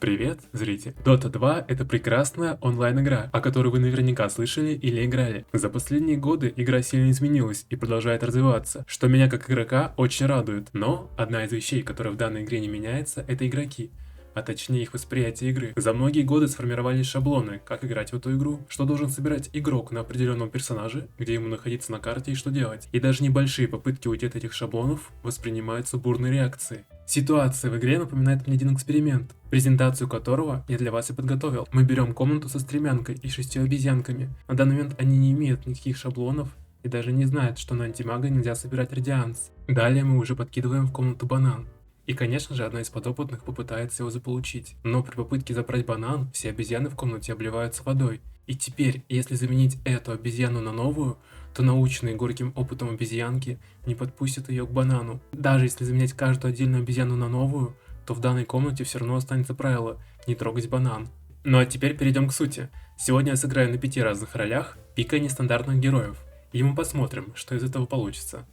Привет, зритель! Dota 2 — это прекрасная онлайн-игра, о которой вы наверняка слышали или играли. За последние годы игра сильно изменилась и продолжает развиваться, что меня как игрока очень радует. Но одна из вещей, которая в данной игре не меняется, это игроки. А точнее их восприятие игры. За многие годы сформировались шаблоны, как играть в эту игру, что должен собирать игрок на определенном персонаже, где ему находиться на карте и что делать. И даже небольшие попытки уйти от этих шаблонов воспринимаются бурной реакцией. Ситуация в игре напоминает мне один эксперимент, презентацию которого я для вас и подготовил. Мы берем комнату со стремянкой и 6 обезьянками. На данный момент они не имеют никаких шаблонов и даже не знают, что на антимага нельзя собирать радианс. Далее мы уже подкидываем в комнату банан. И конечно же одна из подопытных попытается его заполучить. Но при попытке забрать банан, все обезьяны в комнате обливаются водой. И теперь, если заменить эту обезьяну на новую, то наученные горьким опытом обезьянки не подпустят ее к банану. Даже если заменять каждую отдельную обезьяну на новую, то в данной комнате все равно останется правило не трогать банан. Ну а теперь перейдем к сути. Сегодня я сыграю на 5 разных ролях, пикая нестандартных героев. И мы посмотрим, что из этого получится.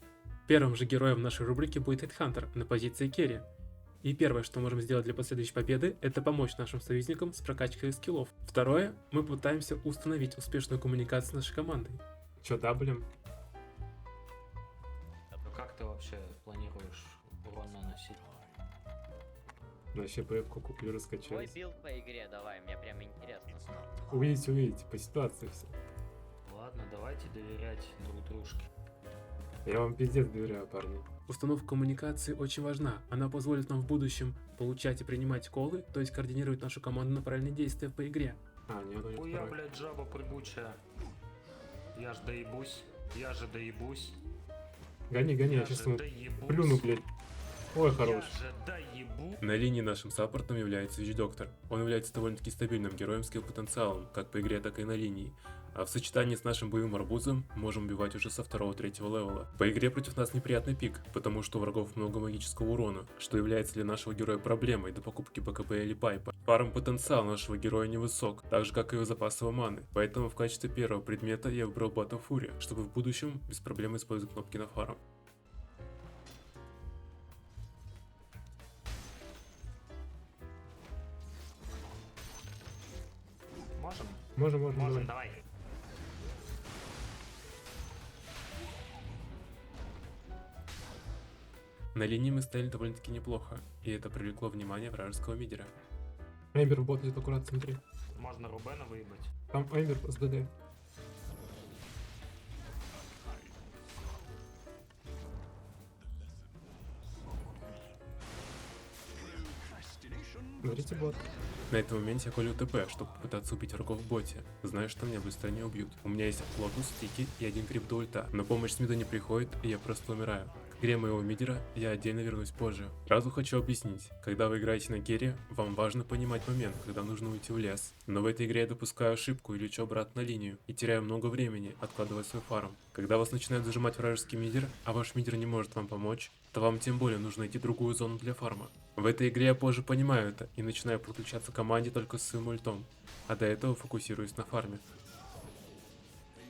Первым же героем нашей рубрики будет Хедхантер на позиции керри. И первое, что можем сделать для последующей победы, это помочь нашим союзникам с прокачкой скиллов. Второе, мы пытаемся установить успешную коммуникацию с нашей командой. Чё даблем? Как ты вообще планируешь урон наносить? На ЩП-ку куплю, Твой раскачаюсь. билд по игре давай, мне прям интересно стало. Увидите, по ситуации все. Ладно, давайте доверять друг дружке. Я вам пиздец доверяю, парни. Установка коммуникации очень важна. Она позволит нам в будущем получать и принимать колы, то есть координировать нашу команду на правильные действия по игре. А, нет, не Хуя, второй. блядь, жаба прыгучая. Я ж доебусь. Я же доебусь. Гони, я Я сейчас же ему доебусь. плюну, блядь. Ой, Я хорош. же доебу. На линии нашим саппортом является Вич-Доктор. Он является довольно-таки стабильным героем с скилл-потенциалом, как по игре, так и на линии. А в сочетании с нашим боевым арбузом можем убивать уже со 2-3 левела. По игре против нас неприятный пик, потому что у врагов много магического урона, что является для нашего героя проблемой до покупки БКБ или пайпа. Фарм потенциал нашего героя невысок, так же как и его запасы маны, поэтому в качестве первого предмета я выбрал Battle Fury, чтобы в будущем без проблем использовать кнопки на фарм. Можем? Можем, Можем, давай. На линии мы стояли довольно-таки неплохо, и это привлекло внимание вражеского мидера. Эмбер в бот идет, аккуратно, смотри. Можно Рубена выебать. Там Эмбер с ДД. Смотрите бот. На этом моменте я колю ТП, чтобы попытаться убить врагов в боте. Знаю, что меня быстро не убьют. У меня есть лотус, стики и один крип до ульта. Но помощь с мида не приходит, и я просто умираю. К игре моего мидера я отдельно вернусь позже. Сразу хочу объяснить. Когда вы играете на керри, вам важно понимать момент, когда нужно уйти в лес. Но в этой игре я допускаю ошибку и лечу обратно на линию. И теряю много времени, откладывая свой фарм. Когда вас начинает зажимать вражеский мидер, а ваш мидер не может вам помочь, то вам тем более нужно найти другую зону для фарма. В этой игре я позже понимаю это и начинаю подключаться к команде только с своим ультом, а до этого фокусируюсь на фарме.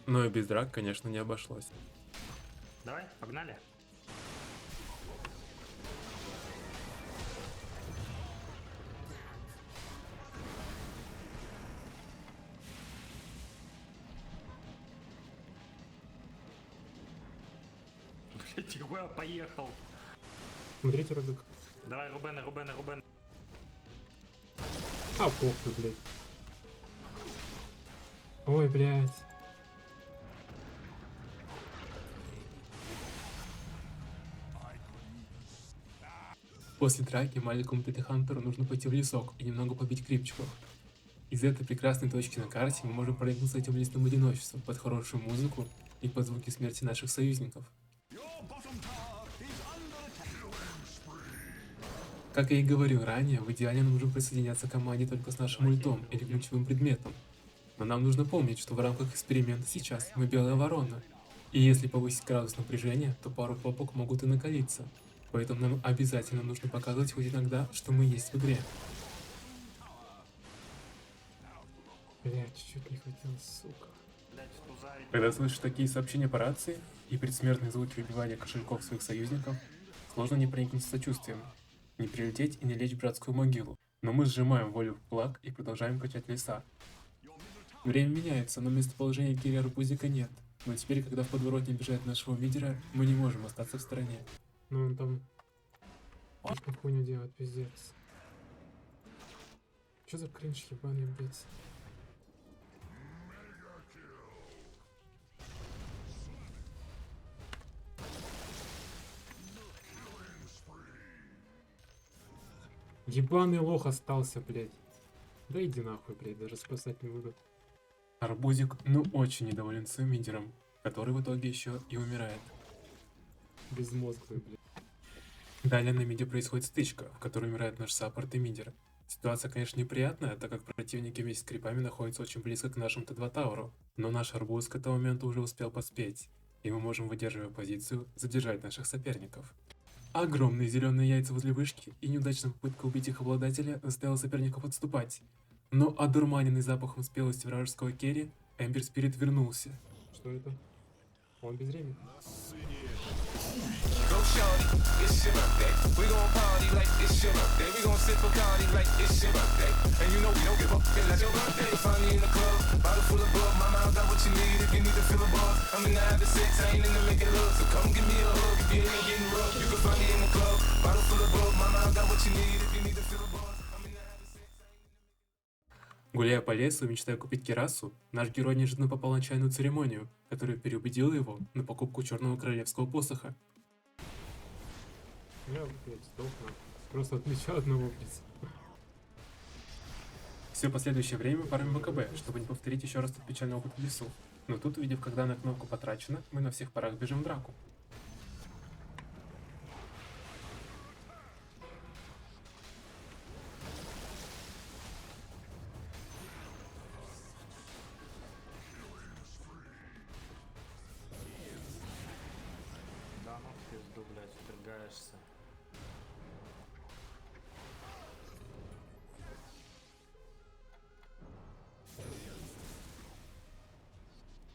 Но и без драк, конечно, не обошлось. Давай, погнали. Блять, я поехал. Смотрите, Рубик. Давай, Рубена. А, похуй, блядь. Ой, блядь. После драки маленькому Хантеру нужно пойти в лесок и немного побить крипчиков. Из этой прекрасной точки на карте мы можем проникнуться этим лесным одиночеством под хорошую музыку и под звуки смерти наших союзников. Как я и говорил ранее, в идеале нам нужно присоединяться к команде только с нашим ультом или ключевым предметом. Но нам нужно помнить, что в рамках эксперимента сейчас мы белая ворона. И если повысить градус напряжения, то пару попок могут и накалиться. Поэтому нам обязательно нужно показывать хоть иногда, что мы есть в игре. Бля, чуть-чуть не хватило, сука. Блять, тузарить. Когда слышишь такие сообщения по рации и предсмертные звуки выбивания кошельков своих союзников, сложно не проникнуться сочувствием, не прилететь и не лечь в братскую могилу. Но мы сжимаем волю в кулак и продолжаем качать леса. Время меняется, но местоположения Кири Арбузика нет. Но теперь, когда в подворотне бежает нашего лидера, мы не можем остаться в стороне. Ну он там слишком хуйню делает, пиздец. Чё за кринж ебаный, блядь? Ебаный лох остался, блядь. Да иди нахуй, блядь, даже спасать не буду. Арбузик, ну, очень недоволен своим лидером, который в итоге еще и умирает. Безмозглый, блядь. Далее на миде происходит стычка, в которой умирает наш саппорт и мидер. Ситуация, конечно, неприятная, так как противники вместе с крипами находятся очень близко к нашему Т2 Тауру, но наш арбуз к этому моменту уже успел поспеть, и мы можем, выдерживая позицию, задержать наших соперников. Огромные зеленые яйца возле вышки и неудачная попытка убить их обладателя заставила соперников отступать. Но одурманенный запахом спелости вражеского керри, Эмбер Спирит вернулся. Что это? Он без времени. Go shorty, it's your birthday. We gon' party like it's your birthday. We gon' sip Bacardi like it's your birthday. And you know we don't give up, cause that's your birthday. Find me in the club, bottle full of bug. Mama, I got what you need if you need to fill a bar. I'm in the having sex, I ain't in the making love. So come give me a hug if you ain't getting rough. You can find me in the club, bottle full of bug. Mama, I got what you need if you need to fill a bar. I'm in the having sex, I ain't in the Гуляя по лесу и мечтая купить кирасу, наш герой неожиданно попал на чайную церемонию, которая переубедила его на покупку черного королевского посоха. Я, блядь, сдох нахуй. Просто от меча одного, блядь. Все последующее время парим БКБ, чтобы не повторить еще раз тот печальный опыт в лесу. Но тут, увидев, когда на кнопку потрачено, мы на всех парах бежим в драку. Да ну в пизду, блядь, вторгаешься.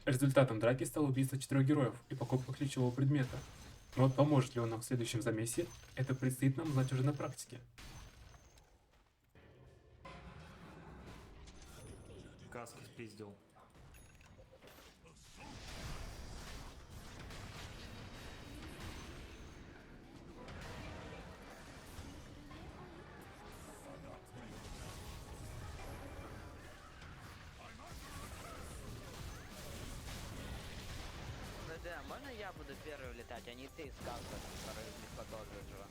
Результатом драки стало убийство 4 героев и покупка ключевого предмета. Но вот поможет ли он нам в следующем замесе, это предстоит нам знать уже на практике. Каски спиздил. Да, можно я буду первый улетать, а не ты из каска, который легко тоже жива?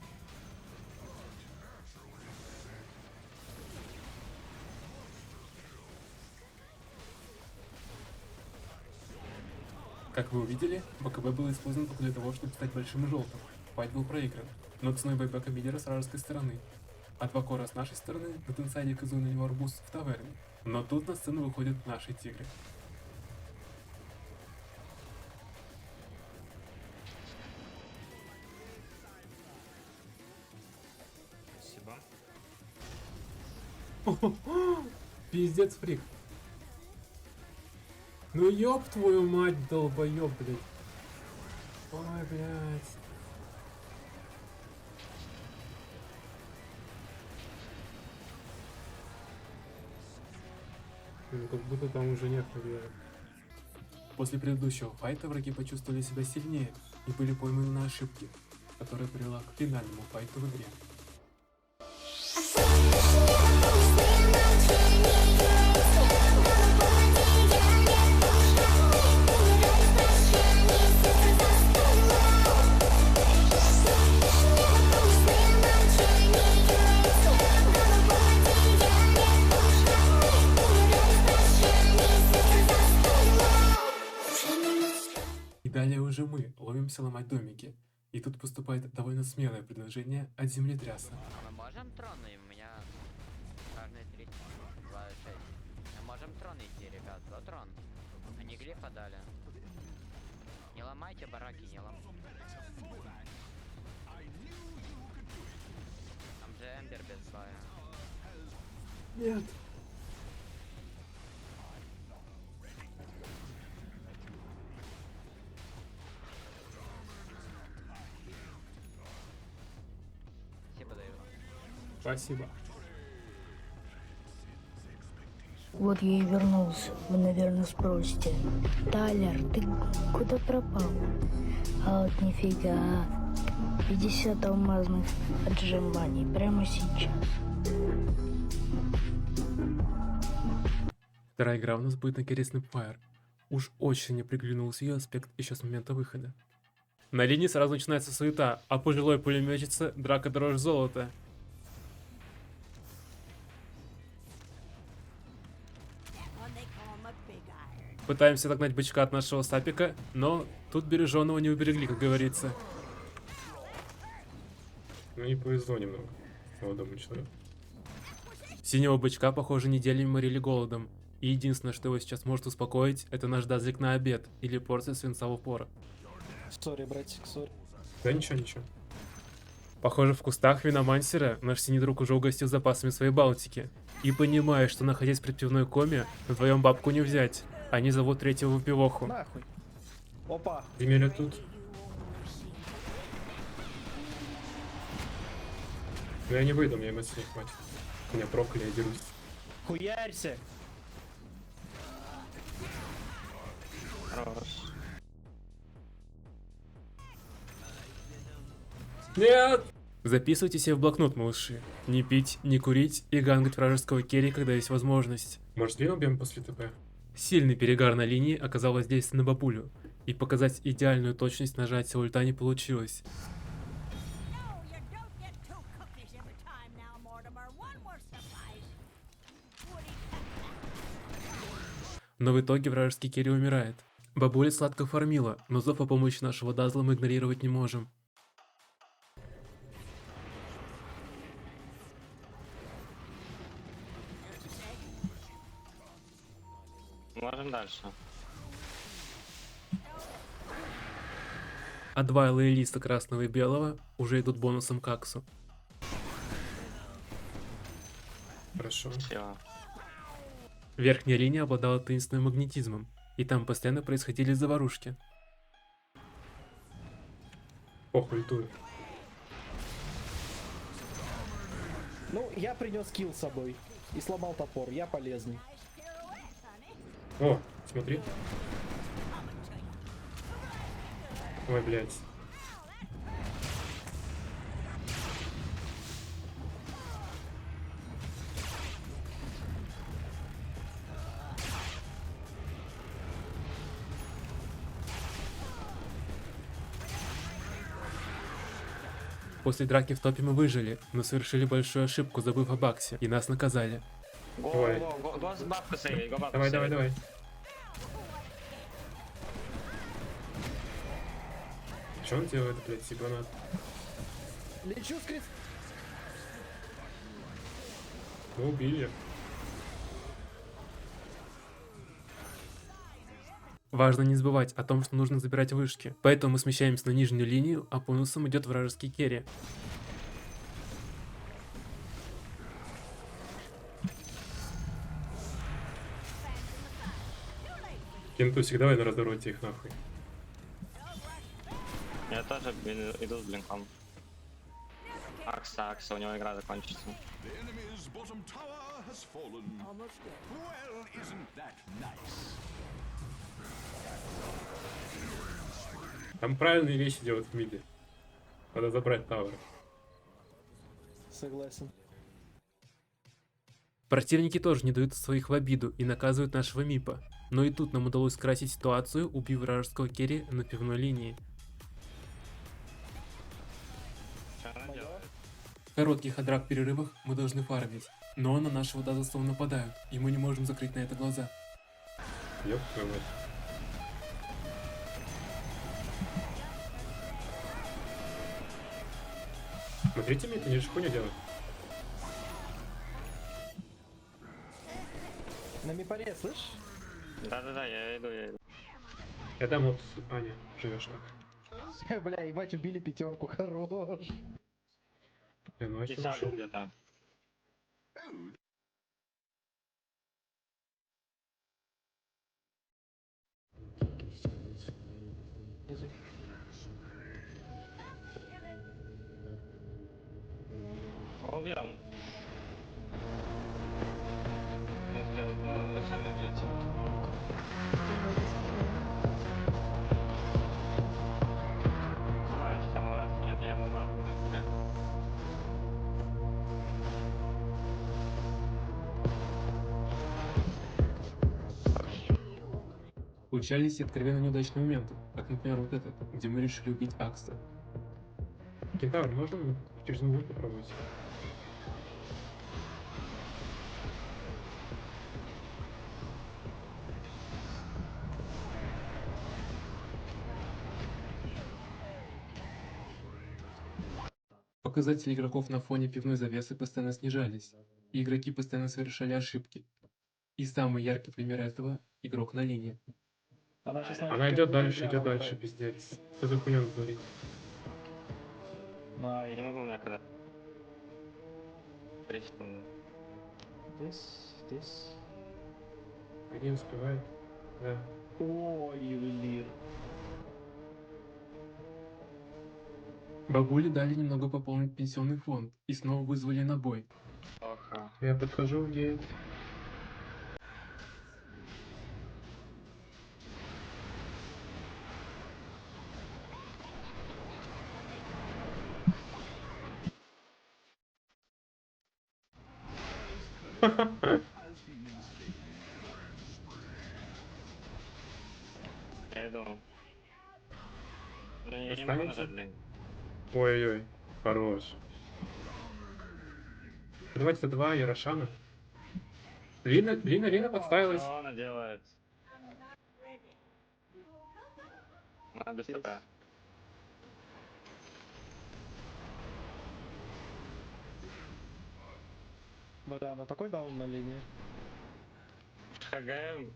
Как вы увидели, БКБ был использован только для того, чтобы стать большим и желтым. Файт был проигран, но ценой байбека лидера с вражеской стороны. А 2 кора с нашей стороны, на тенсайде казуя на него арбуз в таверне. Но тут на сцену выходят наши тигры. Спасибо. Пиздец, фрик. Ну ёб твою мать, долбоёб, блядь. Ой, блядь. Ну, как будто там уже нехуй делать. После предыдущего файта враги почувствовали себя сильнее и были пойманы на ошибки, которая привела к финальному файту в игре. И далее уже мы ловимся ломать домики. И тут поступает довольно смелое предложение от землетряса. А мы можем трон? И у меня каждый 3, 2, 6. Мы можем трон идти, ребят, за трон. Они глифа дали. Не ломайте бараки, не ломайте. Там же Эмбер без слоя. Нет. Спасибо, Дэйв. Спасибо. Вот я и вернулся. Вы, наверное, спросите. Тайлер, ты куда пропал? А вот нифига. 50 алмазных отжиманий прямо сейчас. Вторая игра у нас будет на керри Snapfire. Уж очень мне приглянулся ее аспект еще с момента выхода. На линии сразу начинается суета, а пожилой пулеметчица драка дороже золота. Пытаемся догнать бычка от нашего сапика, но тут береженого не уберегли, как говорится. Ну не повезло немного молодому человеку. Синего бычка, похоже, неделями морили голодом. И единственное, что его сейчас может успокоить, это наш дазлик на обед или порция свинца в упор. Сори, братик, сори. Да ничего. Похоже, в кустах виномансера наш синий друг уже угостил запасами своей Балтики. И понимая, что находясь в предпивной коме, вдвоем бабку не взять. Они зовут третьего в пивоху. Нахуй. Опа. Емеля тут. Но я не выйду, мне эмоций не хватит. Меня прокляли, я дерусь. Хуярься. Хорош. Нет! Записывайте себе в блокнот, малыши. Не пить, не курить и гангать вражеского керри, когда есть возможность. Может, две убьем после ТП? Сильный перегар на линии оказал воздействие на бабулю, и показать идеальную точность нажатия ульта не получилось. Но в итоге вражеский керри умирает. Бабуля сладко фармила, но зов о помощи нашего дазла мы игнорировать не можем. Можем дальше. А два лоялиста красного и белого уже идут бонусом к Аксу. Хорошо. Все. Верхняя линия обладала таинственным магнетизмом, и там постоянно происходили заварушки. Похуй, ультую. Ну, я принес килл с собой. И сломал топор, я полезный. О, смотри. Ой, блядь. После драки в топе мы выжили, но совершили большую ошибку, забыв о Баксе, и нас наказали. Ой. Го с бабку сейви, го бабку Давай, сейви. давай. Что он делает, блядь, сигнат? Лечу скрит. Мы убили. Важно не забывать о том, что нужно забирать вышки. Поэтому мы смещаемся на нижнюю линию, а бонусом идет вражеский керри. Кентусик, давай на раздороте их нахуй. Я тоже иду с блинком. Акса, у него игра закончится. The enemy's bottom tower has fallen. Well, isn't that nice? Там правильные вещи делают в миде. Надо забрать тавер. Согласен. Противники тоже не дают своих в обиду и наказывают нашего мипа. Но и тут нам удалось скрасить ситуацию, убив вражеского керри на пивной линии. Что она делает? В коротких адрак перерывах мы должны фармить, но на нашего дазла словно нападают, и мы не можем закрыть на это глаза. Ёп твою мать. Смотрите, мне это не же хуйня делать. На мипаре, слышь? Да-да-да, я иду. Я там вот, Аня, живешь так. Бля, ебать, убили пятерку, хорош. Ну а чё Десятку ушёл? где-то. Убил. Случались и откровенно неудачные моменты, как, например, вот этот, где мы решили убить Акста. Кентавр, можно через него попробовать? Показатели игроков на фоне пивной завесы постоянно снижались, и игроки постоянно совершали ошибки. И самый яркий пример этого — игрок на линии. Она сейчас Она идет дальше, пиздец. Что за хуйня он говорит? Я не могу никогда. 3 секунды. Здесь. Не успевает. Да. Ой, ювелир. Бабули дали немного пополнить пенсионный фонд и снова вызвали на бой. Плохо. Я подхожу в гейт. Я иду. Я не могу нажать, блин. Ой-ой-ой, хорош. Давайте 2 и Рошана. Лина подставилась. Что она делает? Она без ТП. Да, она такой даун на линии. ХГ.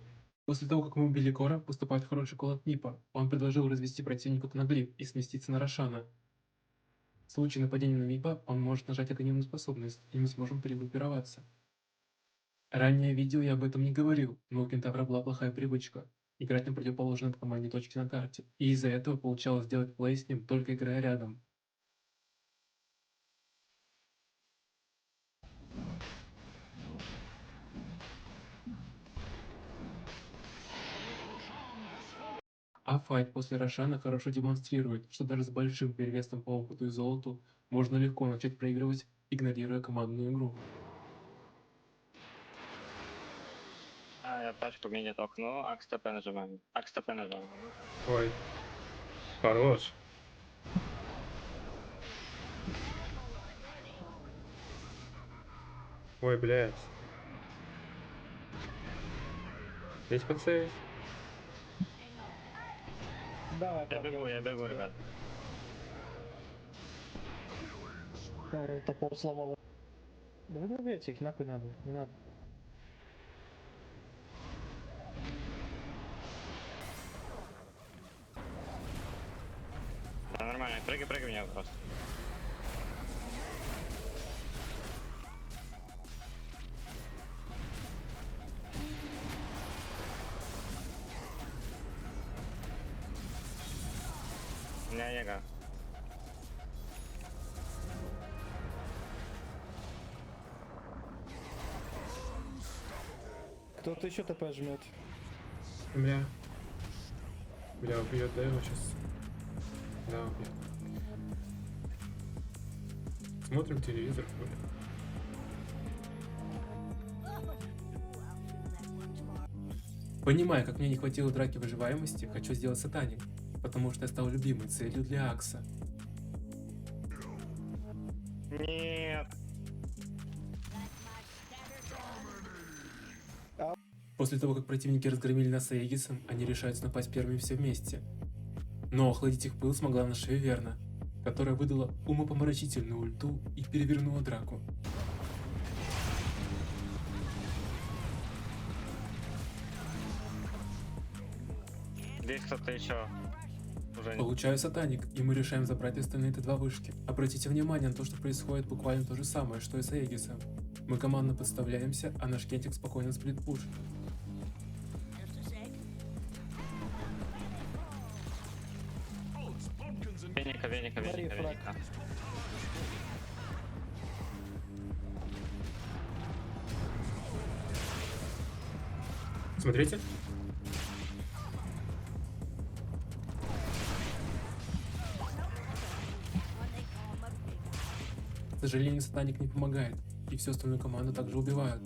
После того, как мы убили Кора, поступает хороший кол от Нипа. Он предложил развести противнику Танаглиф и сместиться на Рошана. В случае нападения на Мипа он может нажать агонимную способность, и мы сможем перегруппироваться. Ранее видео я об этом не говорил, но у Кентавра была плохая привычка — играть на противоположной от команде точки на карте, и из-за этого получалось делать плей с ним, только играя рядом. А файт после Рошана хорошо демонстрирует, что даже с большим перевесом по опыту и золоту можно легко начать проигрывать, игнорируя командную игру. Я тачку мне толкну, Акс ТП нажимаем. Акс ТП нажимаем. Ой. Хорош. Ой, блядь. Здесь подсейв. Давай, Я бегу, ребят. Топор сломал. Да убейте их, нахуй надо, не надо. Да, нормально, прыгай меня просто. У меня Ега. Кто-то еще ТП жмет. Бля. Бля, убьет, да, его сейчас? Да, убьет. Смотрим телевизор, хули. Понимая, как мне не хватило драки выживаемости, хочу сделать сатаник, потому что я стал любимой целью для Акса. Нет. После того, как противники разгромили нас с Аегисом, они решаются напасть первыми все вместе. Но охладить их пыл смогла наша Виверна, которая выдала умопомрачительную ульту и перевернула драку. Здесь кто-то еще. Уже не. Получаю сатаник, и мы решаем забрать остальные Т2 вышки. Обратите внимание на то, что происходит буквально то же самое, что и с Аегисом. Мы командно подставляемся, а наш Кентик спокойно сплит-пушит. Веника. Смотрите. К сожалению, сатаник не помогает, и всю остальную команду также убивают.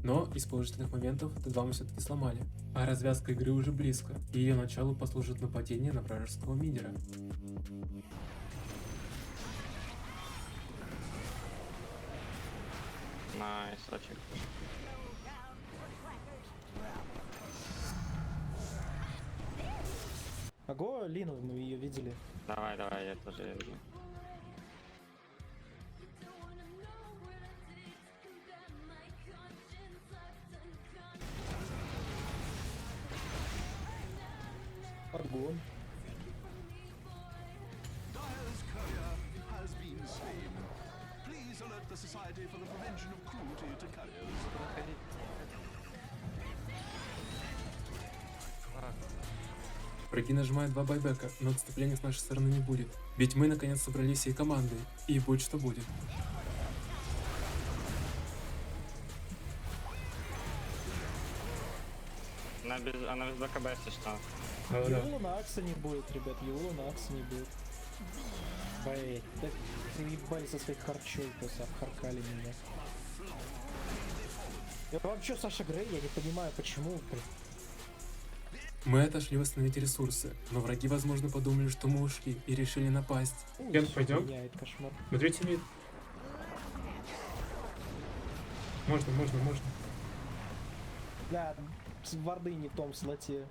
Но из положительных моментов Т2 мы все-таки сломали, а развязка игры уже близко, и ее началу послужит нападение на вражеского мидера. Найс, очень. Ого, Лину, мы ее видели. Давай, я тоже её вижу. Аргон. Dyer's courier has been slain. Please alert the Society for the Prevention of Cruelty to Couriers. Враги нажимают 2 байбека, но отступления с нашей стороны не будет. Ведь мы наконец собрались всей командой, и будь что будет. Она без БКБ, если что. Юла на Акса не будет, ребят, Юла на Акса не будет. Блять, так заебали со своей харчой, просто обхаркали меня. Я вообще Саша Грей, я не понимаю, почему. Мы отошли восстановить ресурсы, но враги, возможно, подумали, что мы ушли и решили напасть. Ген, пойдем? Меняет кошмар. Смотрите мид. Можно. Да, варды не в том слоте.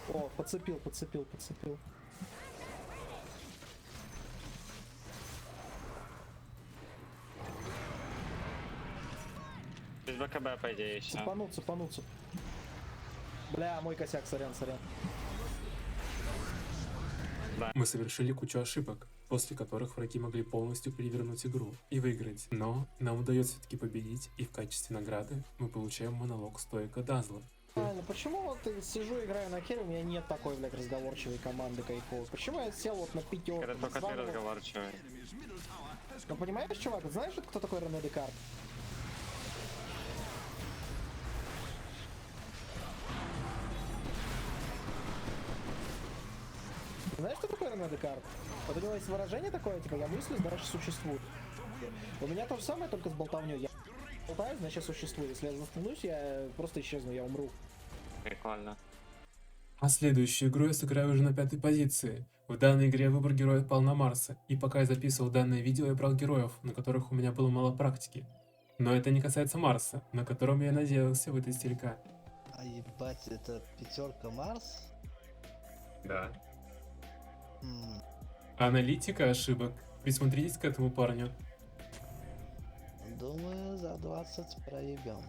О, подцепил. Без БКБ, по идее, еще. Цепануться. Бля, мой косяк, сорян. Мы совершили кучу ошибок, после которых враги могли полностью перевернуть игру и выиграть. Но нам удается все-таки победить, и в качестве награды мы получаем монолог стоика Дазла. Правильно, почему вот сижу, играю на керри, у меня нет такой, блядь, разговорчивой команды кайфовой? Почему я сел вот на пятерку? Это только ты разговорчивый. Ну понимаешь, чувак, ты знаешь, кто такой Рене Декарт? Знаешь, что такое Рене Декарт? Вот у него есть выражение такое, типа, я мыслю, значит существую. У меня то же самое, только с болтовней. Я болтаю, значит существую. Если я застанусь, я просто исчезну, я умру. Прикольно. А следующую игру я сыграю уже на 5-й позиции. В данной игре выбор героев пал на Марса, и пока я записывал данное видео, я брал героев, на которых у меня было мало практики. Но это не касается Марса, на котором я надеялся в этой стилька. А ебать, это 5 Марс? Да. Аналитика ошибок. Присмотритесь к этому парню. Думаю, за 20 проебем.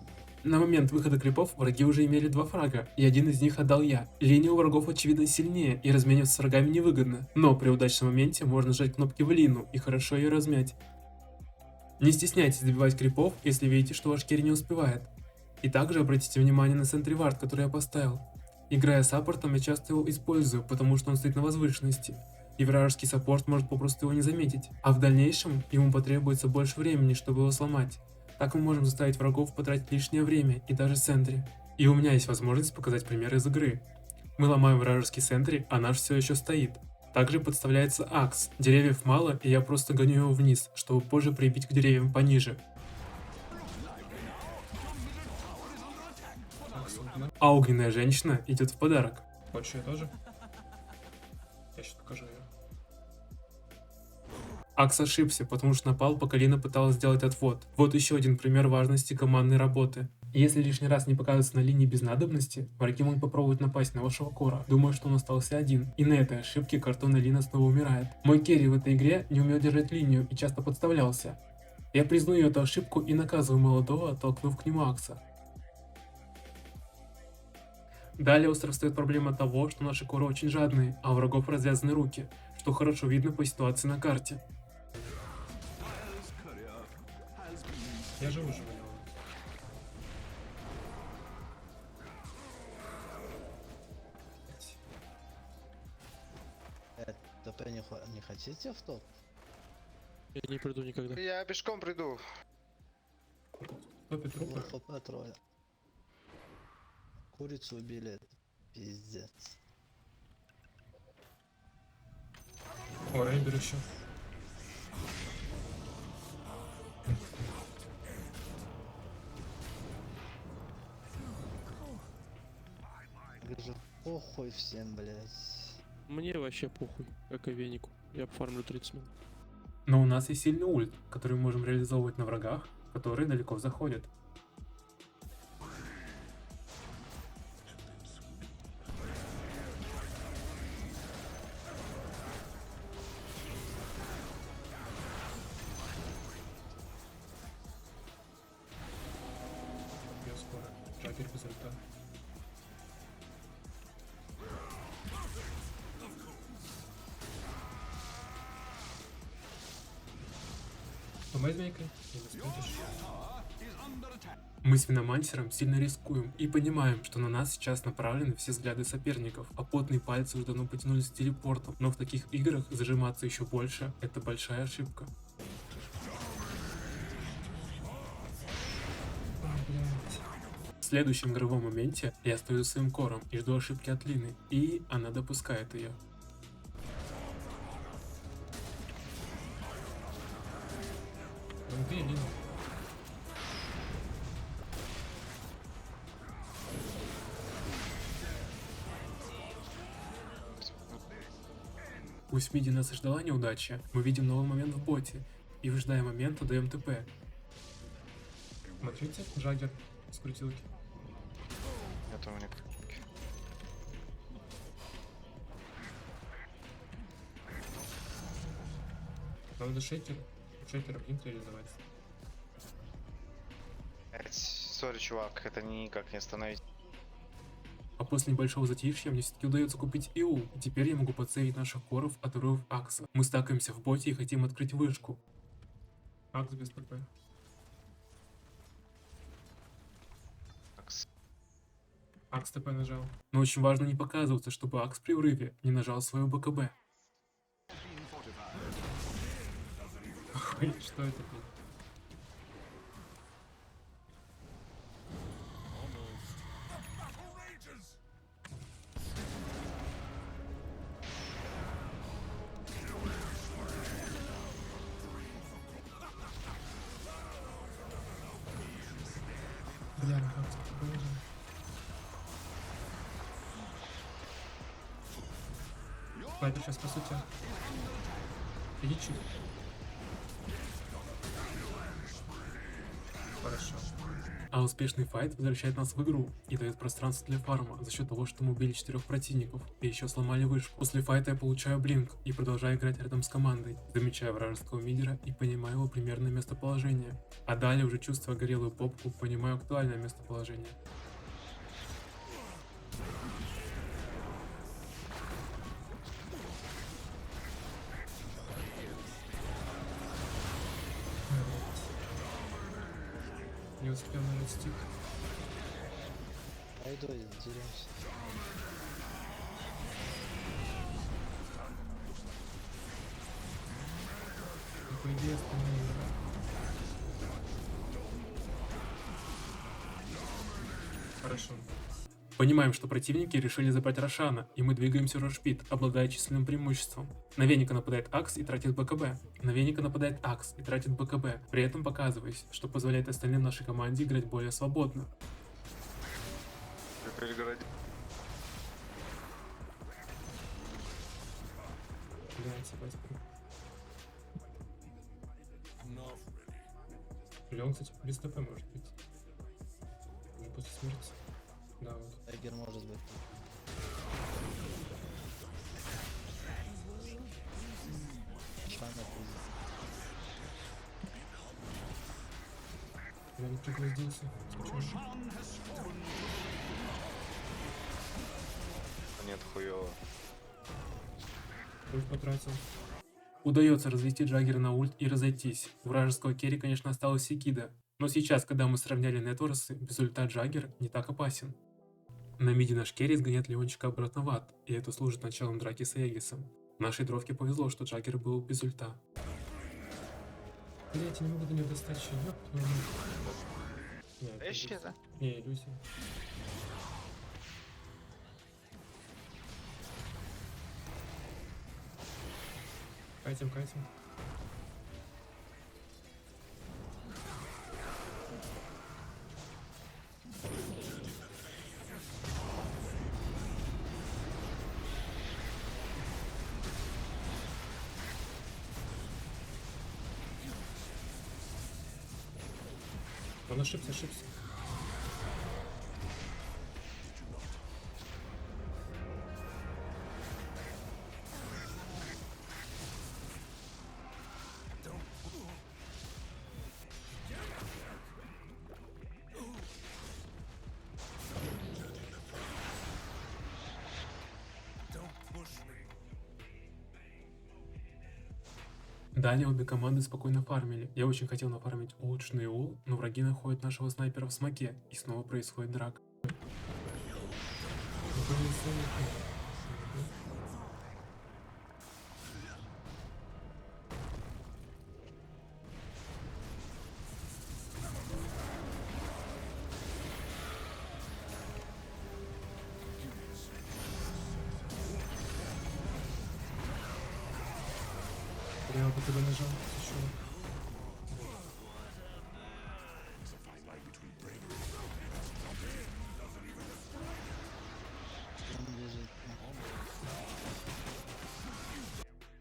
На момент выхода клипов враги уже имели 2 фрага, и один из них отдал я. Линия у врагов очевидно сильнее, и размениваться с врагами невыгодно. Но при удачном моменте можно нажать кнопки в лину и хорошо ее размять. Не стесняйтесь добивать крипов, если видите, что ваш керри не успевает. И также обратите внимание на сентривард, который я поставил. Играя саппортом, я часто его использую, потому что он стоит на возвышенности, и вражеский саппорт может попросту его не заметить, а в дальнейшем ему потребуется больше времени, чтобы его сломать. Так мы можем заставить врагов потратить лишнее время и даже сентри. И у меня есть возможность показать пример из игры. Мы ломаем вражеский сентри, а наш все еще стоит. Также подставляется акс, деревьев мало, и я просто гоню его вниз, чтобы позже прибить к деревьям пониже. А огненная женщина идет в подарок. Хочешь я тоже? Я сейчас покажу ее. Акс ошибся, потому что напал, пока Лина пыталась сделать отвод. Вот еще один пример важности командной работы. Если лишний раз не показываться на линии без надобности, враги могут попробовать напасть на вашего кора, думая, что он остался один. И на этой ошибке картонная Лина снова умирает. Мой керри в этой игре не умел держать линию и часто подставлялся. Я признаю эту ошибку и наказываю молодого, оттолкнув к нему Акса. Далее остро встает проблема того, что наши коры очень жадные, а у врагов развязаны руки, что хорошо видно по ситуации на карте. Я живу. ТП не хотите в топ? Я не приду никогда. Я пешком приду. ХП трое. Курицу убили, это пиздец. О, рейдер еще. Похуй всем, блядь. Мне вообще похуй, как и венику. Я фармлю 30 минут. Но у нас есть сильный ульт, который мы можем реализовывать на врагах, которые далеко заходят. Я скоро. Джаггер без ульта. Помой змейкой, не заспутишь. Мы с Виномансером сильно рискуем и понимаем, что на нас сейчас направлены все взгляды соперников, а потные пальцы уже давно потянулись к телепорту, но в таких играх зажиматься еще больше – это большая ошибка. В следующем игровом моменте я стою с своим кором и жду ошибки от Лины, и она допускает ее. Ну где Лина? Пусть в миде нас и ждала неудача, мы видим новый момент в боте, и выжидая момента даем ТП. Смотрите, Джаггер с крутилки. Это у них. Нам надо шейкер. Шейкером блинк реализовать. Сори, чувак, это никак не остановить. А после небольшого затишья мне все-таки удается купить ИУ, и теперь я могу подсейвить наших коров от урывов Акса. Мы стакаемся в боте и хотим открыть вышку. Акс без ПП. Акс ТП нажал. Но очень важно не показываться, чтобы Акс при урыве не нажал свое БКБ. Ой, что это, блин? Бля, ну как это было? Файтер сейчас по сути. Иди чуть. Хорошо. А успешный файт возвращает нас в игру и дает пространство для фарма за счет того, что мы убили 4 противников и еще сломали вышку. После файта я получаю блинк и продолжаю играть рядом с командой, замечая вражеского мидера и понимаю его примерное местоположение. А далее, уже чувствуя горелую попку, понимаю актуальное местоположение. Не успел нажать стик. Пойду и деремся. Ну, по идее, остальные играют. Хорошо. Понимаем, что противники решили забрать Рошана, и мы двигаемся в Рошпит, обладая численным преимуществом. На Веника нападает Акс и тратит БКБ. На Веника нападает Акс и тратит БКБ, при этом показываясь, что позволяет остальным нашей команде играть более свободно. Блядь, ебать. Бля, он, кстати, без ТП может быть. Уже после смерти. Да, вот. Тайгер может быть. Шана пиздец. Я не пригвоздился. Скучаю. Нет, хуёво. Ульт потратил. Удается развести Джаггера на ульт и разойтись. У вражеского керри, конечно, осталась Секида, но сейчас, когда мы сравняли нетворсы, без ульта Джаггер не так опасен. На миде наш керри сгоняет Леончика обратно в ад, и это служит началом драки с Эгисом. Нашей дровке повезло, что Джаггер был без ульта. Блять, я не могу до него достать еще, ёб твою мать. Не, это Ищи, иллюзия. да? Не, иллюзия. Катим, катим. Он ошибся, ошибся. Далее обе команды спокойно фармили. Я очень хотел нафармить улучшенный ул, но враги находят нашего снайпера в смоке, и снова происходит драка. Я бы тебя нажал еще. Он лежит.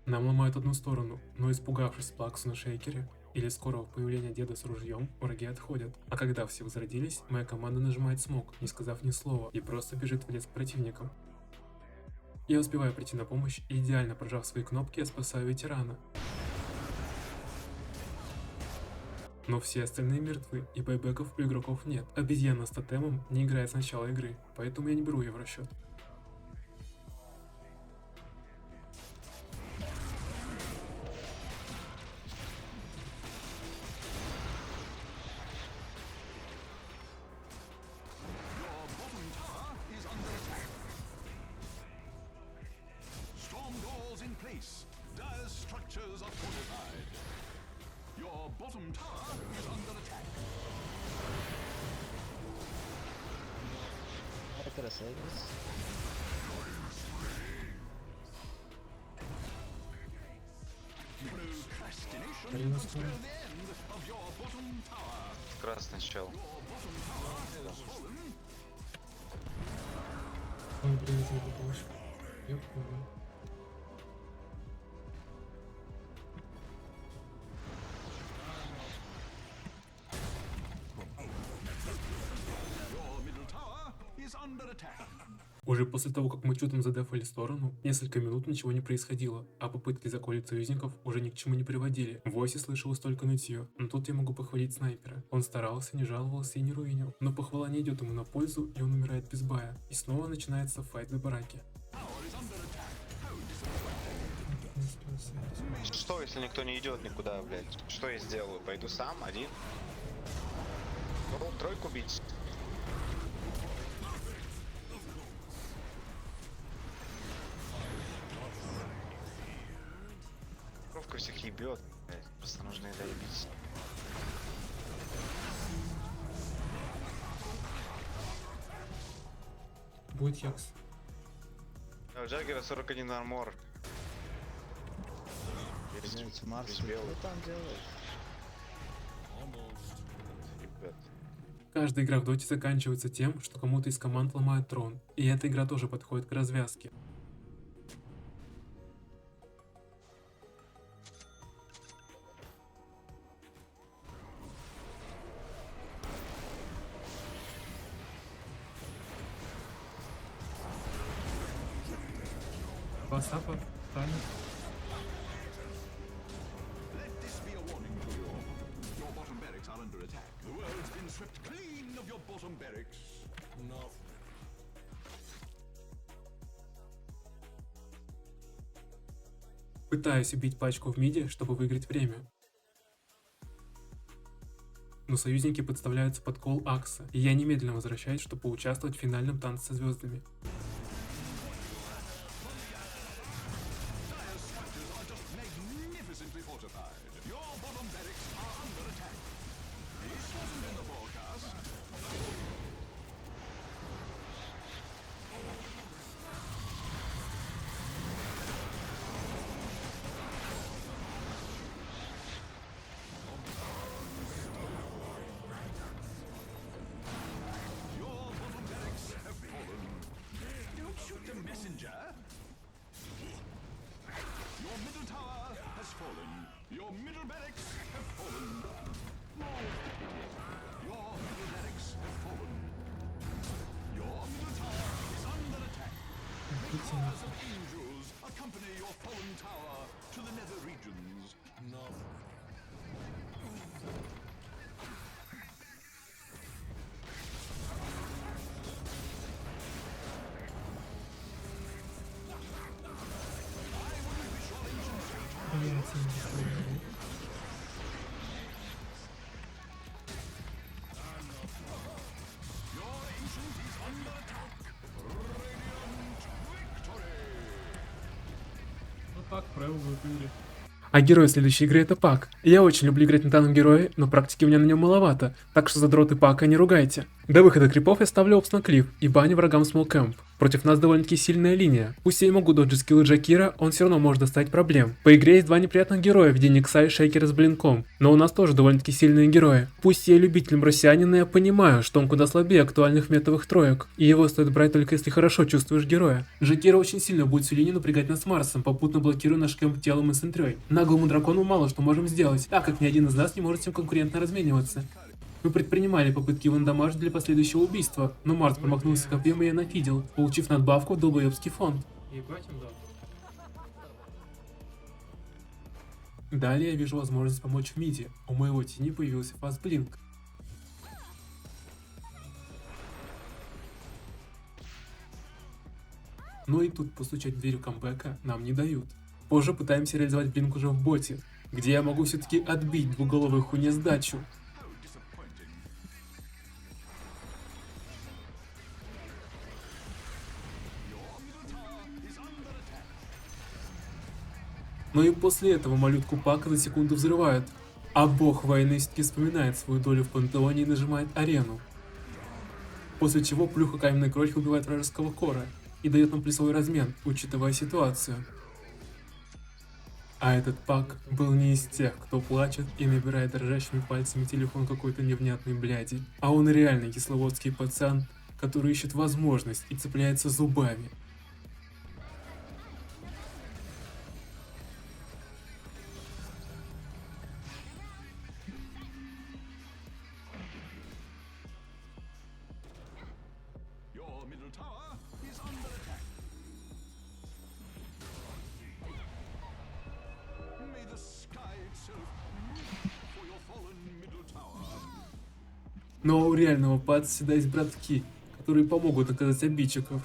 Нам ломают одну сторону, но испугавшись плаксу на шейкере или скорого появления деда с ружьем, враги отходят. А когда все возродились, моя команда нажимает смог, не сказав ни слова, и просто бежит в лес к противникам. Я успеваю прийти на помощь и, идеально прожав свои кнопки, я спасаю ветерана. Но все остальные мертвы, и байбеков у игроков нет. Обезьяна с тотемом не играет с начала игры, поэтому я не беру ее в расчет. Your bottom tower is under attack. Strong walls in place. Dire structures are fortified. Your bottom tower is under attack. Красавец. Procrastination will spell the end of your bottom tower. Красный чел. Your bottom tower has fallen. Он прилетел по помощь. Я понял. Your middle tower is under attack. Уже после того, как мы чудом задефали сторону, несколько минут ничего не происходило, а попытки заколить союзников уже ни к чему не приводили. В войсе слышалось только нытье, но тут я могу похвалить снайпера. Он старался, не жаловался и не руинил. Но похвала не идет ему на пользу, и он умирает без бая. И снова начинается файт на бараке. Что, если никто не идет никуда, блядь? Что я сделаю? Пойду сам, один? Ну, тройку бить. Кровка всех ебет, блядь. Просто нужно это ебить. Будет Якс. У Джаггера 41 армор. Знаете, Марс, весь что белый. ты там делаешь? Ребят. Каждая игра в доте заканчивается тем, что кому-то из команд ломают трон, и эта игра тоже подходит к развязке. Васапа, Таня. Let this be a warning to you. Your bottom barracks are under attack. The world's been swept clean of your bottom barracks. No. Пытаюсь убить пачку в миде, чтобы выиграть время. Но союзники подставляются под кол Акса, и я немедленно возвращаюсь, чтобы поучаствовать в финальном танце со звездами. Dire structures are just magnificently fortified. Your bottom barracks are under attack. This wasn't in the forecast. Your bottom barracks have fallen. accompany your fallen tower to the nether regions. No. Ну так, правила выполнили. А герой следующей игры это Пак. Я очень люблю играть на данном герое, но практики у меня на нем маловато, так что задроты Пака не ругайте. До выхода крипов я ставлю опс на клифф и баню врагам Small Camp. Против нас довольно-таки сильная линия. Пусть я не могу доджить скиллы Джакира, он все равно может доставить проблем. По игре есть два неприятных героя в виде Никса и Шейкера с блинком, но у нас тоже довольно-таки сильные герои. Пусть я любитель марсианина, я понимаю, что он куда слабее актуальных метовых троек, и его стоит брать только если хорошо чувствуешь героя. Джакира очень сильно будет всю линию напрягать нас Марсом, попутно блокируя наш кэмп телом и центрой. Наглому дракону мало что можем сделать, так как ни один из нас не может с ним конкурентно размениваться. Мы предпринимали попытки его надамажить для последующего убийства, но Марс промахнулся копьем и я нафидел, получив надбавку в долбоебский фонд. Ебать им дал. Далее я вижу возможность помочь в миде. У моего тени появился фастблинк. Но и тут постучать в дверь камбэка нам не дают. Позже пытаемся реализовать блинк уже в боте, где я могу все-таки отбить двуголовый хуйне сдачу. Но и после этого малютку Пака за секунду взрывают, а бог войны все-таки вспоминает свою долю в пантеоне и нажимает арену. После чего плюха каменной крохи убивает вражеского кора и дает нам плюсовой размен, учитывая ситуацию. А этот Пак был не из тех, кто плачет и набирает дрожащими пальцами телефон какой-то невнятной бляди, а он реальный кисловодский пацан, который ищет возможность и цепляется зубами. Your middle tower is under attack. May the sky itself weep for your fallen middle tower. Но у реального паца всегда есть братки, которые помогут наказать обидчиков.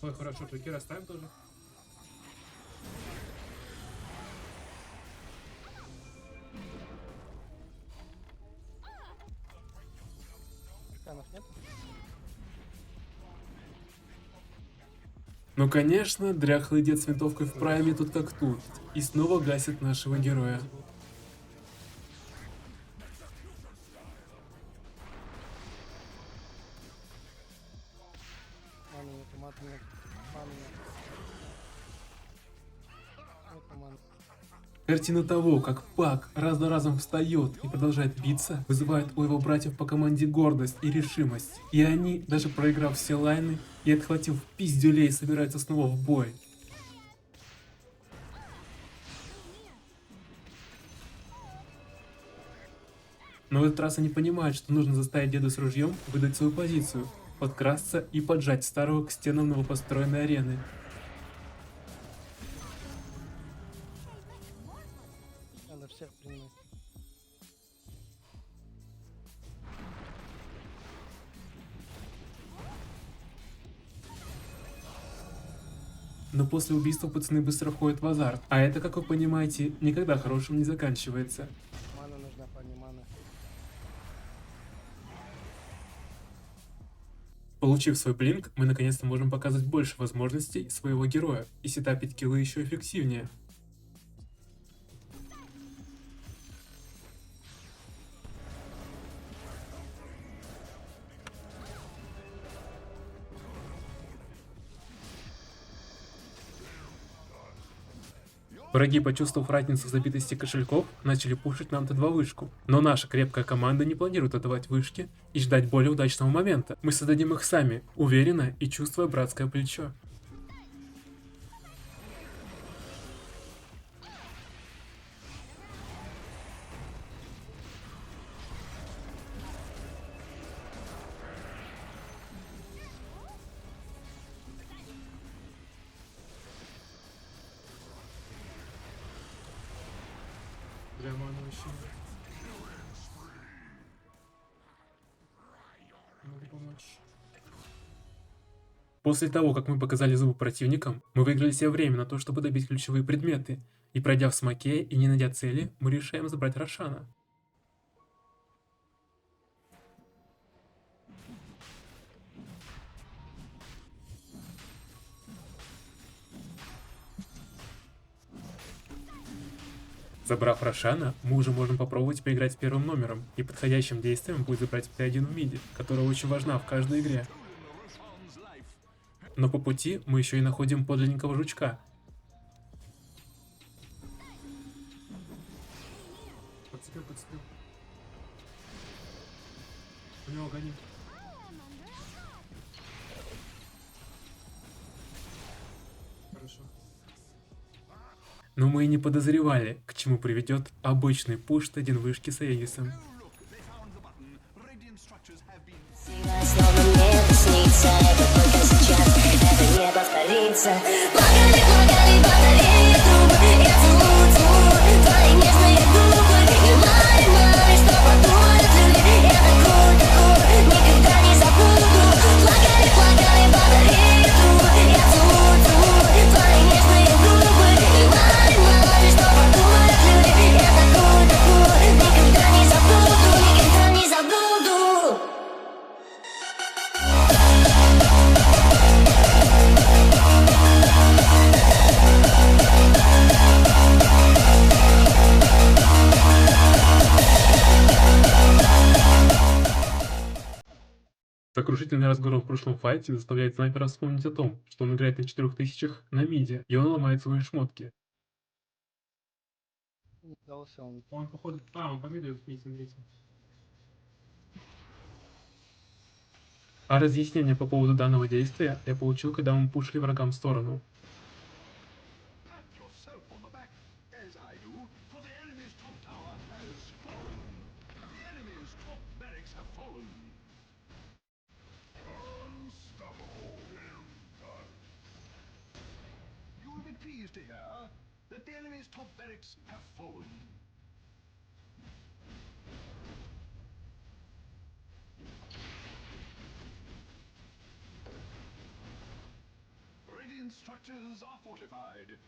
Ой, хорошо, Джакира оставим тоже. Нет? Ну конечно, дряхлый дед с винтовкой в прайме тут как тут, и снова гасит нашего героя. Картина того, как Пак раз за разом встает и продолжает биться, вызывает у его братьев по команде гордость и решимость. И они, даже проиграв все лайны и отхватив пиздюлей, собираются снова в бой. Но в этот раз они понимают, что нужно заставить деда с ружьем выдать свою позицию, подкрасться и поджать старого к стенам новопостроенной арены. Надо всех принимать. Но после убийства пацаны быстро входят в азарт, а это, как вы понимаете, никогда хорошим не заканчивается. Мана нужна, парни, мана. Получив свой блинк, мы наконец-то можем показывать больше возможностей своего героя и сетапить киллы еще эффективнее. Враги, почувствовав разницу в забитости кошельков, начали пушить нам Т2 вышку. Но наша крепкая команда не планирует отдавать вышки и ждать более удачного момента. Мы создадим их сами, уверенно и чувствуя братское плечо. Бля, мана вообще нет. Могу помочь. После того, как мы показали зубы противникам, мы выиграли себе время на то, чтобы добить ключевые предметы. И пройдя в смоке и не найдя цели, мы решаем забрать Рошана. Забрав Рошана, мы уже можем попробовать поиграть с первым номером, и подходящим действием будет забрать П1 в миде, которая очень важна в каждой игре. Но по пути мы еще и находим подлинного жучка. Подцепил. У него гонит. Хорошо. Но мы и не подозревали, к чему приведет обычный пуш Т1 вышки с Аегисом. Словно мне это снится, это только сейчас, это не повторится. Плакали батареи трубы, я целую твои нежные губы. И мали, что подумают люди, я такой, никогда не забуду. Плакали батареи трубы, я целую твои нежные губы. И мали, что подумают люди, я такой, никогда не забуду, никогда не забуду. Сокрушительный разговор в прошлом файте заставляет снайпера вспомнить о том, что он играет на 4000 на миде, и он ломает свои шмотки. Он походу... он по миду смотрите. А разъяснение по поводу данного действия я получил, когда мы пушили врагам в сторону. Pleased to hear that the enemy's top barracks have fallen. Radiant structures are fortified.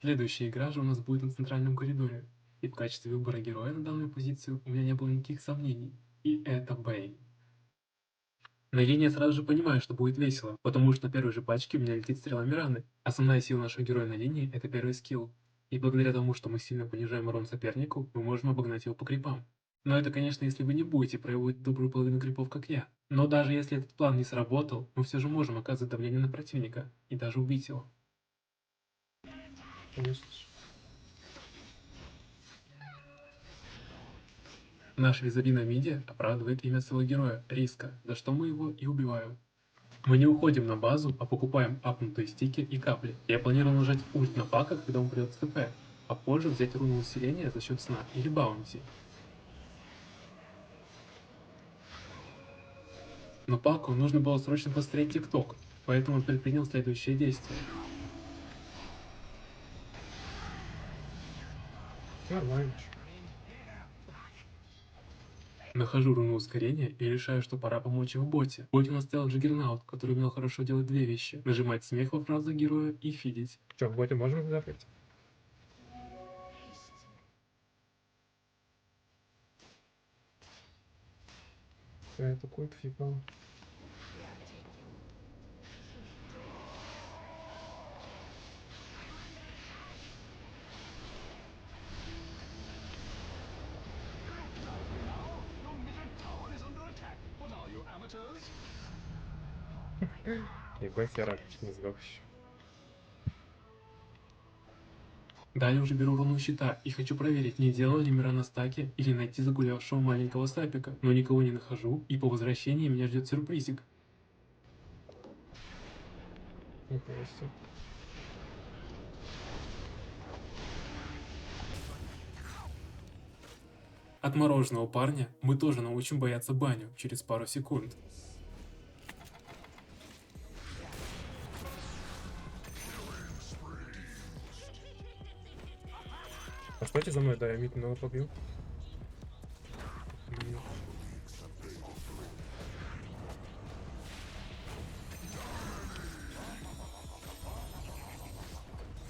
Следующая игра же у нас будет на центральном коридоре. И в качестве выбора героя на данную позицию у меня не было никаких сомнений. И это Бэйн. На линии я сразу же понимаю, что будет весело, потому что на первой же пачке у меня летит стрела Мираны. Основная сила нашего героя на линии — это первый скилл. И благодаря тому, что мы сильно понижаем урон сопернику, мы можем обогнать его по крипам. Но это, конечно, если вы не будете проводить добрую половину крипов, как я. Но даже если этот план не сработал, мы все же можем оказывать давление на противника и даже убить его. Конечно. Наш визави на миде оправдывает имя своего героя, Риска, за что мы его и убиваем. Мы не уходим на базу, а покупаем апнутые стики и капли. Я планировал нажать ульт на Пака, когда он придет с ТП, а позже взять руну усиления за счет сна или баунти. Но Паку нужно было срочно посмотреть ТикТок, поэтому он предпринял следующее действие. Нормально. Нахожу руну ускорения и решаю, что пора помочь в боте. В боте у нас стоял Джиггернаут, который умел хорошо делать две вещи: нажимать смех во фразу героя и фидить. Что, в боте можем зафрить? Я атакую, пофигал. Ебать, я рад, что не сдох еще. Далее уже беру руну щита и хочу проверить, не делал ли Мирана стаки или найти загулявшего маленького сапика, но никого не нахожу, и по возвращении меня ждет сюрпризик. Нихуя себе. Отмороженного парня мы тоже научим бояться баню через пару секунд. Пойдите за мной, да, я мид много побью.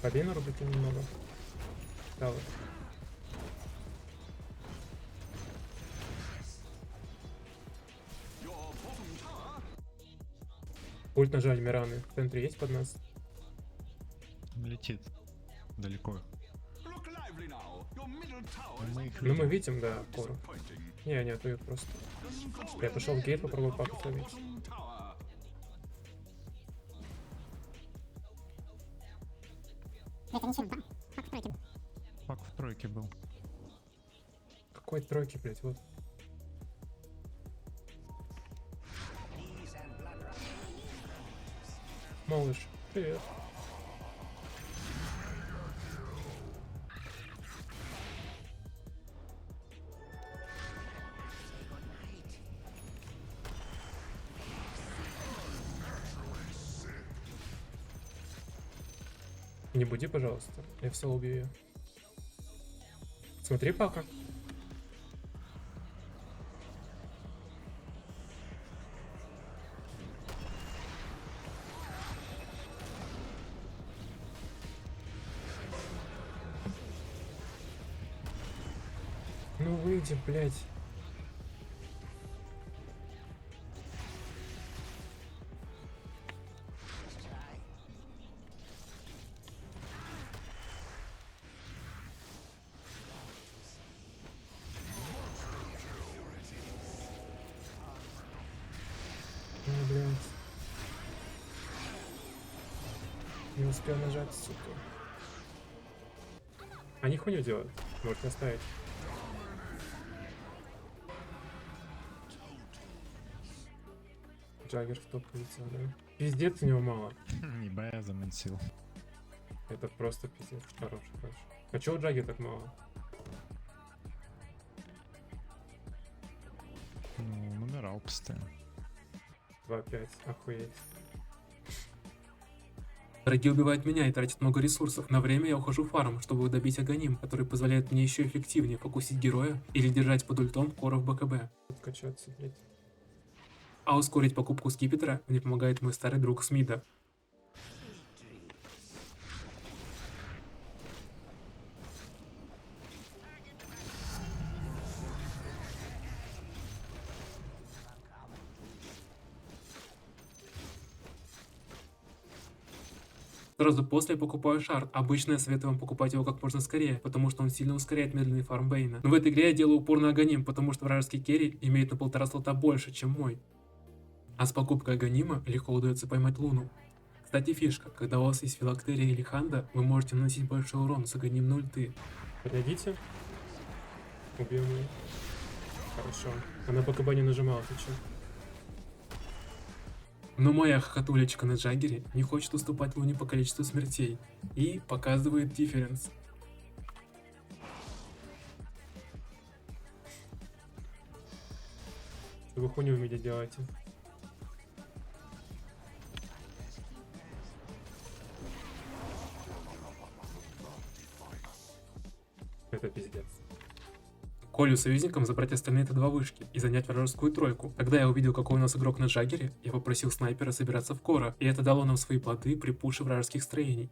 Побей на рубрике немного. Давай. Ульт нажали Мираны. В центре есть под нас? Летит. Далеко. Ну мы видим, да, Кору. Не, не атуют просто. Я пошел в гейт, попробую паку словить. Пак в тройке был. Какой тройки, блять, вот. Малыш, привет. Не буди, пожалуйста. Я все убью ее. Смотри, Пака. Ну выйди, блядь. Ну, блядь. Не успел нажать, сука. Они хуйню делают. Может оставить. Джаггер в топ полетел, да? Пиздец, у него мало. Еба я замансил. Это просто пиздец. Хороший, хороший. А чё у Джаггера так мало? Ну, умирал постоянно. 2-5, охуеть. Враги убивают меня и тратят много ресурсов. На время я ухожу в фарм, чтобы добить Аганим, который позволяет мне еще эффективнее фокусить героя или держать под ультом Кора в БКБ. Откачаться, блядь. А ускорить покупку скипетра мне помогает мой старый друг Смида. Сразу после покупаю шард. Обычно я советую вам покупать его как можно скорее, потому что он сильно ускоряет медленный фарм Бейна. Но в этой игре я делаю упор на Аганим, потому что вражеский керри имеет на 1,5 слота больше, чем мой. А с покупкой Аганима легко удается поймать Луну. Кстати, фишка, когда у вас есть филактерия или ханда, вы можете наносить большой урон с Аганим на ульты. Подойдите. Убьем ее. Хорошо. Она БКБ не нажимала, ты чё? Но моя хохотулечка на Джаггере не хочет уступать Луне по количеству смертей и показывает дифференс. Вы хуйню в миде делаете. Это пиздец. Колю союзникам забрать остальные Т2 вышки и занять вражескую тройку. Когда я увидел, какой у нас игрок на Джаггере, я попросил снайпера собираться в Кора, и это дало нам свои плоды при пуше вражеских строений.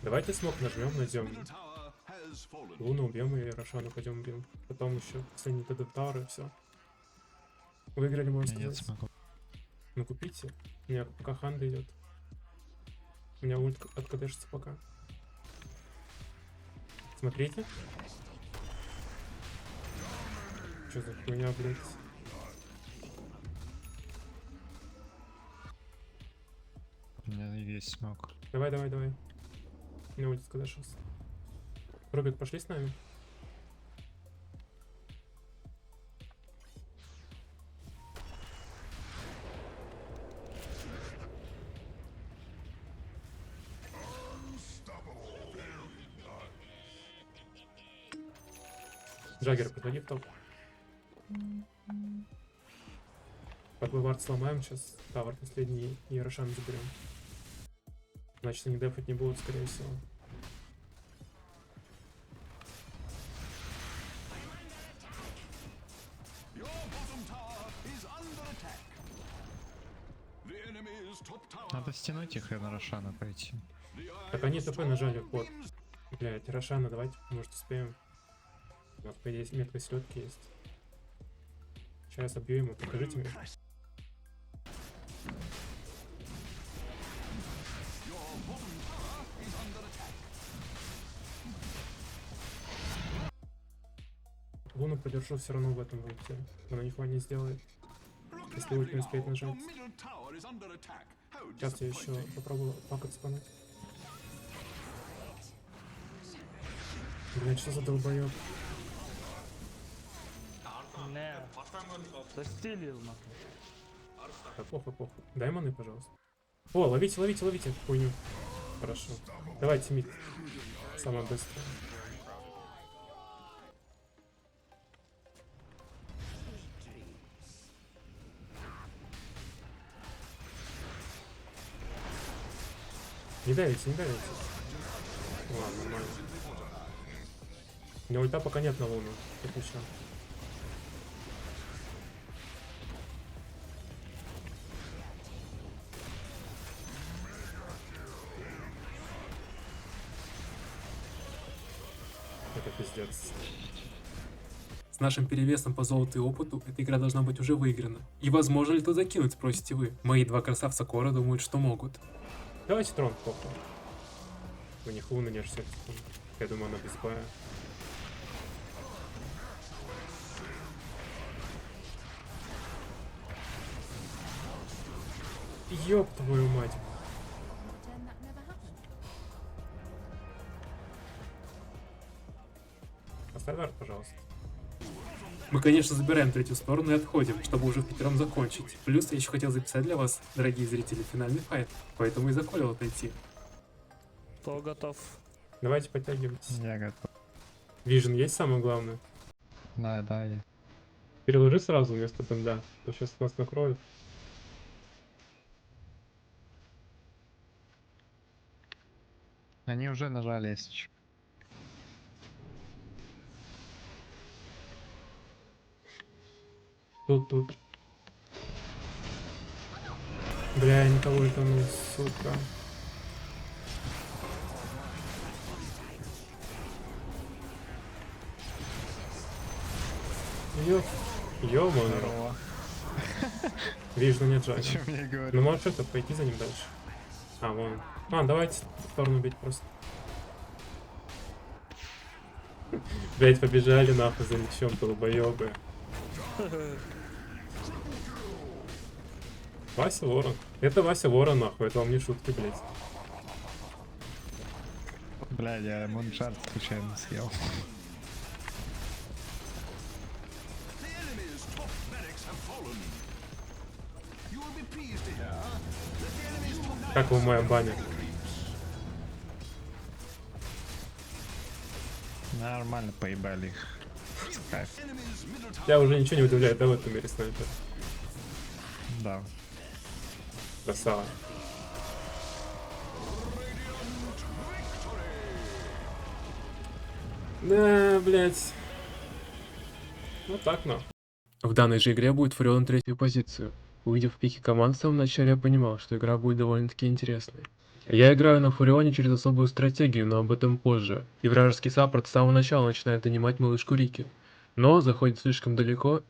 Давайте смог нажмем, найдем Луну, убьем и Рошану пойдем убьем. Потом еще последний ТД Тауэр и все. Выиграли, можно сказать. Нет, смогу. Ну купите. У меня пока ханда идет. У меня ульт откадешится пока. Смотрите. Что за хуйня, блядь? У меня есть смог. Давай. У меня ульт откадешился. Робик, пошли с нами. Джаггер, подходи в топ. Пока вард сломаем, сейчас тавер последний и Рошан заберем. Значит, они дефать не будут, скорее всего. Your bottom tower is under attack. The enemy's top tower. Надо стянуть их и на Рошана пойти. Так они ТП нажали, вот. Блять, Рошана, давайте, может, успеем. У нас, по идее, метка селедки есть. Сейчас обью ему, покажите мне. Луну подержу все равно в этом ульте. Она нихуя не сделает. Если ульт не успеет нажать. Сейчас я еще попробую пакать спануть. Блять, что за долбоёб? Да похуй. Дай маны, пожалуйста. О, ловите хуйню. Хорошо. Давайте мид. Самое быстрое. Не давите. Ладно, нормально. У меня ульта пока нет на луну. Так ничего. Это пиздец. С нашим перевесом по золоту и опыту эта игра должна быть уже выиграна. И возможно ли то закинуть, спросите вы? Мои два красавца Кора думают, что могут. Давайте трон похуй. У них луна не 60 секунд. Я думаю, она без боя. Ёб твою мать. Оставь арт, пожалуйста. Мы, конечно, забираем третью сторону и отходим, чтобы уже впятером закончить. Плюс я еще хотел записать для вас, дорогие зрители, финальный файт, поэтому и заколил отойти. Кто готов? Давайте подтягивайтесь. Я готов. Вижен есть самое главное? Да, я. Переложи сразу вместо бенда, то сейчас нас накроют. Они уже нажали, если чё. Тут. Бля, я никого утонул, сука. Ё-моё. Здорово. Вижу, нет Джага. Чё мне говоришь? Ну можешь это пойти за ним дальше. А, вон. А, давайте в сторону бить просто. Блять, побежали нахуй за мечом, долбоёбы. Вася Ворон. Это Вася Ворон, нахуй, это вам не шутки, блять. Бля, я муншарт случайно съел. Как вам моя баня? Нормально поебали их. Кайф. Я уже ничего не удивляет, да, в этом мире снайпер? Да. Красава. Да, блять. Вот так, нахуй. В данной же игре будет Фурион на третью позицию. Увидев пики команд в самом начале, я понимал, что игра будет довольно-таки интересной. Я играю на Фурионе через особую стратегию, но об этом позже. И вражеский саппорт с самого начала начинает донимать малышку Рики. Но заходит слишком далеко.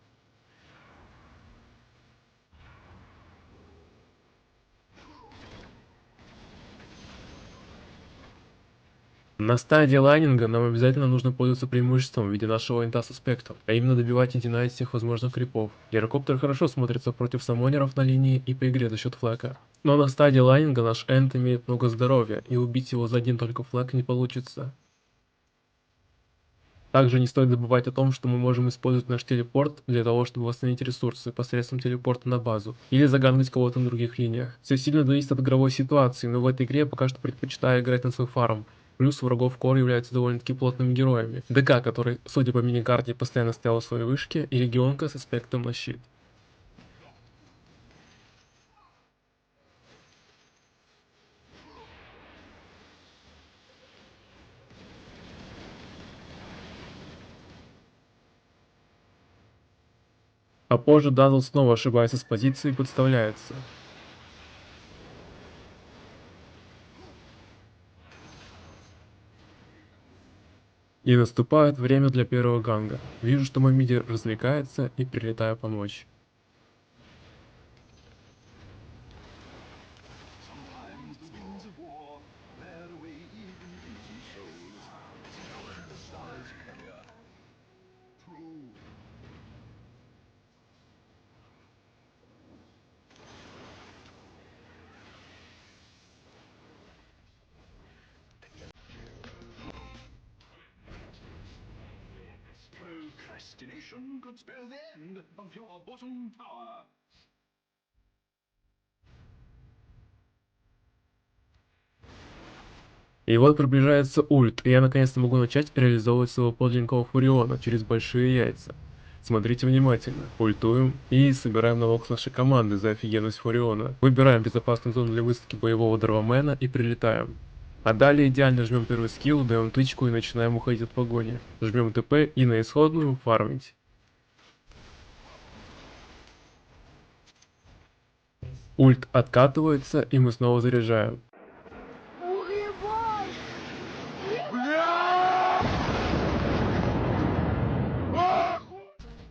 На стадии лайнинга нам обязательно нужно пользоваться преимуществом в виде нашего инта с аспектом, а именно добивать и динать всех возможных крипов. Гирокоптер хорошо смотрится против самонеров на линии и по игре за счет флэка. Но на стадии лайнинга наш энд имеет много здоровья, и убить его за один только флэк не получится. Также не стоит забывать о том, что мы можем использовать наш телепорт для того, чтобы восстановить ресурсы посредством телепорта на базу, или загангать кого-то на других линиях. Все сильно зависит от игровой ситуации, но в этой игре я пока что предпочитаю играть на свой фарм. Плюс врагов Кор являются довольно-таки плотными героями. ДК, который, судя по миникарте, постоянно стоял в своей вышке, и Легионка с аспектом на щит. А позже Дазл снова ошибается с позиции и подставляется. И наступает время для первого ганга. Вижу, что мой миди развлекается и прилетаю помочь. Sometimes the winds of war bear away even innocent souls. The stars carrier. True. Procrastination could spell the end of your bottom tower. И вот приближается ульт, и я наконец-то могу начать реализовывать своего подлинного Фуриона через большие яйца. Смотрите внимательно. Ультуем и собираем налог с нашей команды за офигенность Фуриона. Выбираем безопасную зону для высадки боевого Дровомена и прилетаем. А далее идеально жмем первый скилл, даем тычку и начинаем уходить от погони. Жмем ТП и на исходную фармить. Ульт откатывается, и мы снова заряжаем.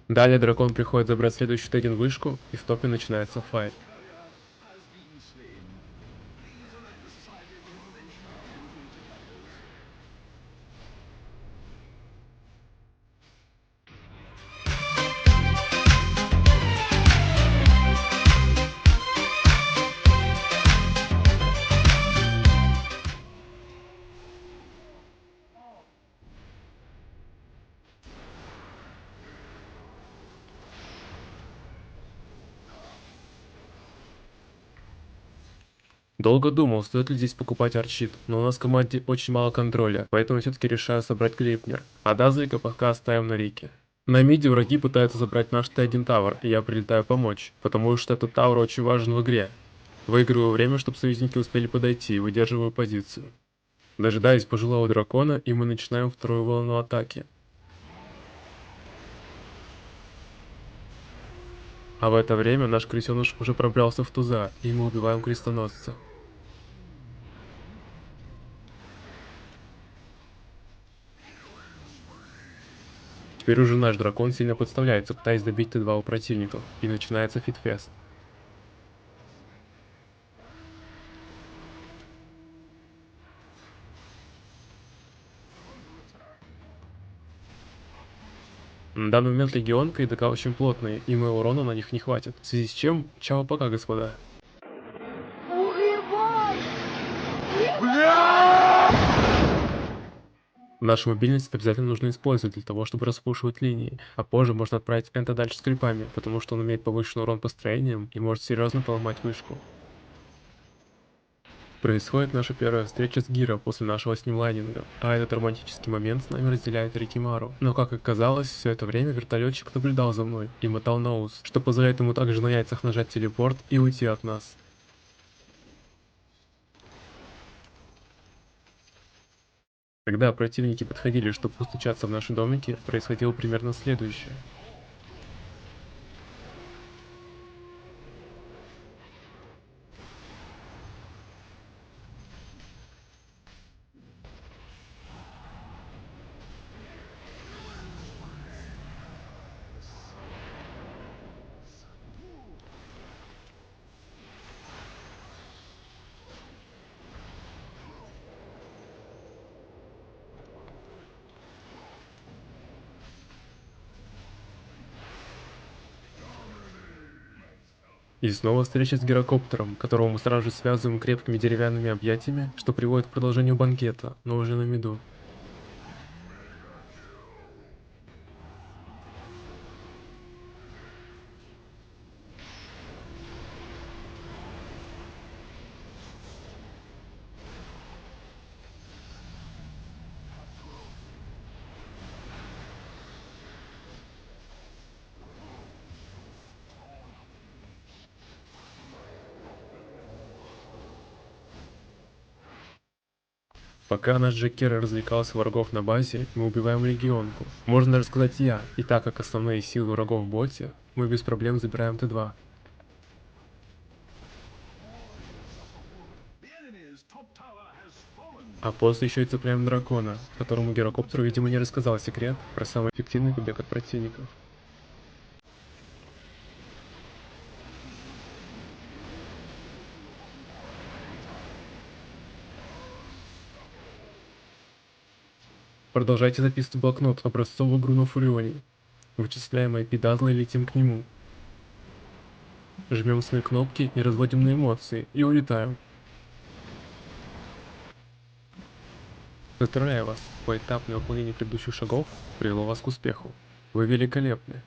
Далее дракон приходит забрать следующий Т1 вышку, и в топе начинается файт. Долго думал, стоит ли здесь покупать арчит, но у нас в команде очень мало контроля, поэтому все-таки решаю собрать Глейпнер, а Дазлика пока оставим на Рике. На миде враги пытаются забрать наш Т1 Тавр, и я прилетаю помочь, потому что этот Тавр очень важен в игре. Выигрываю время, чтобы союзники успели подойти, и выдерживаю позицию. Дожидаюсь пожилого дракона, и мы начинаем вторую волну атаки. А в это время наш крестеныш уже пробрался в туза, и мы убиваем крестоносца. Теперь уже наш дракон сильно подставляется, пытаясь добить Т2 у противников, и начинается фитфест. На данный момент Легионка и ДК очень плотные, и моего урона на них не хватит, в связи с чем, чао пока, господа. Нашу мобильность обязательно нужно использовать для того, чтобы распушивать линии, а позже можно отправить Энта дальше с крипами, потому что он имеет повышенный урон по строениям и может серьезно поломать вышку. Происходит наша первая встреча с Гиро после нашего с ним лайнинга, а этот романтический момент с нами разделяет Рикимару. Но как оказалось, все это время вертолетчик наблюдал за мной и мотал на ус, что позволяет ему также на яйцах нажать телепорт и уйти от нас. Когда противники подходили, чтобы постучаться в наши домики, происходило примерно следующее. И снова встреча с гирокоптером, которого мы сразу же связываем крепкими деревянными объятиями, что приводит к продолжению банкета, но уже на миду. Пока наш Джекер развлекался врагов на базе, мы убиваем легионку. Можно даже сказать я, и так как основные силы врагов в боте, мы без проблем забираем Т2. А после еще и цепляем дракона, которому гирокоптеру, видимо, не рассказал секрет про самый эффективный побег от противников. Продолжайте записывать в блокнот образцовую игру на Фурионе. Вычисляем IP дазла и летим к нему. Жмем свои кнопки и разводим на эмоции, и улетаем. Поздравляю вас, поэтапное выполнение предыдущих шагов привело вас к успеху. Вы великолепны.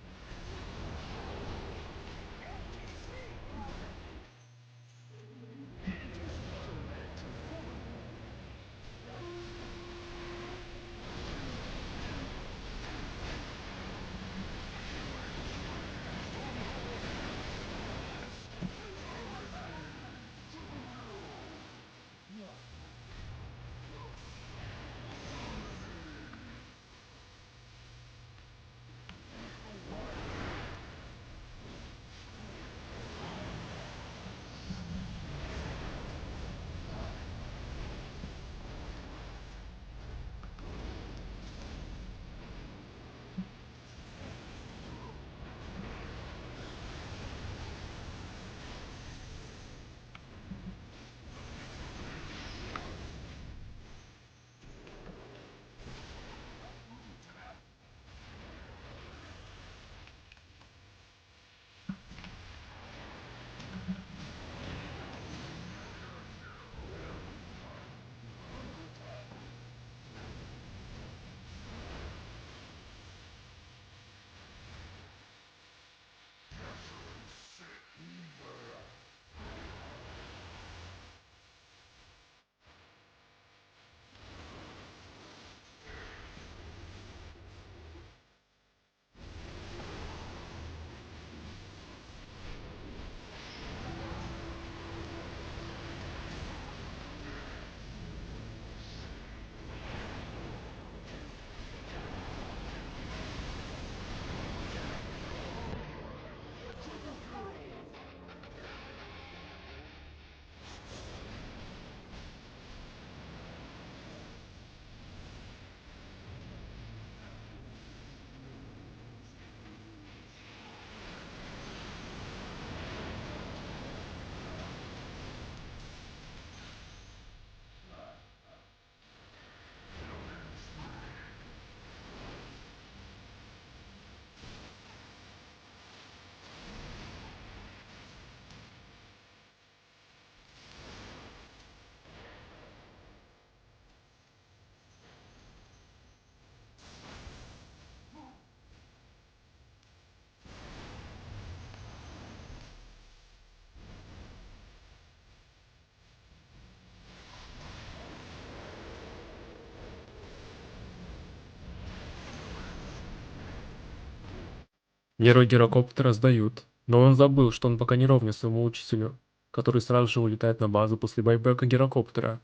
Нервы гирокоптера сдают, но он забыл, что он пока не ровня своему учителю, который сразу же улетает на базу после байбека гирокоптера.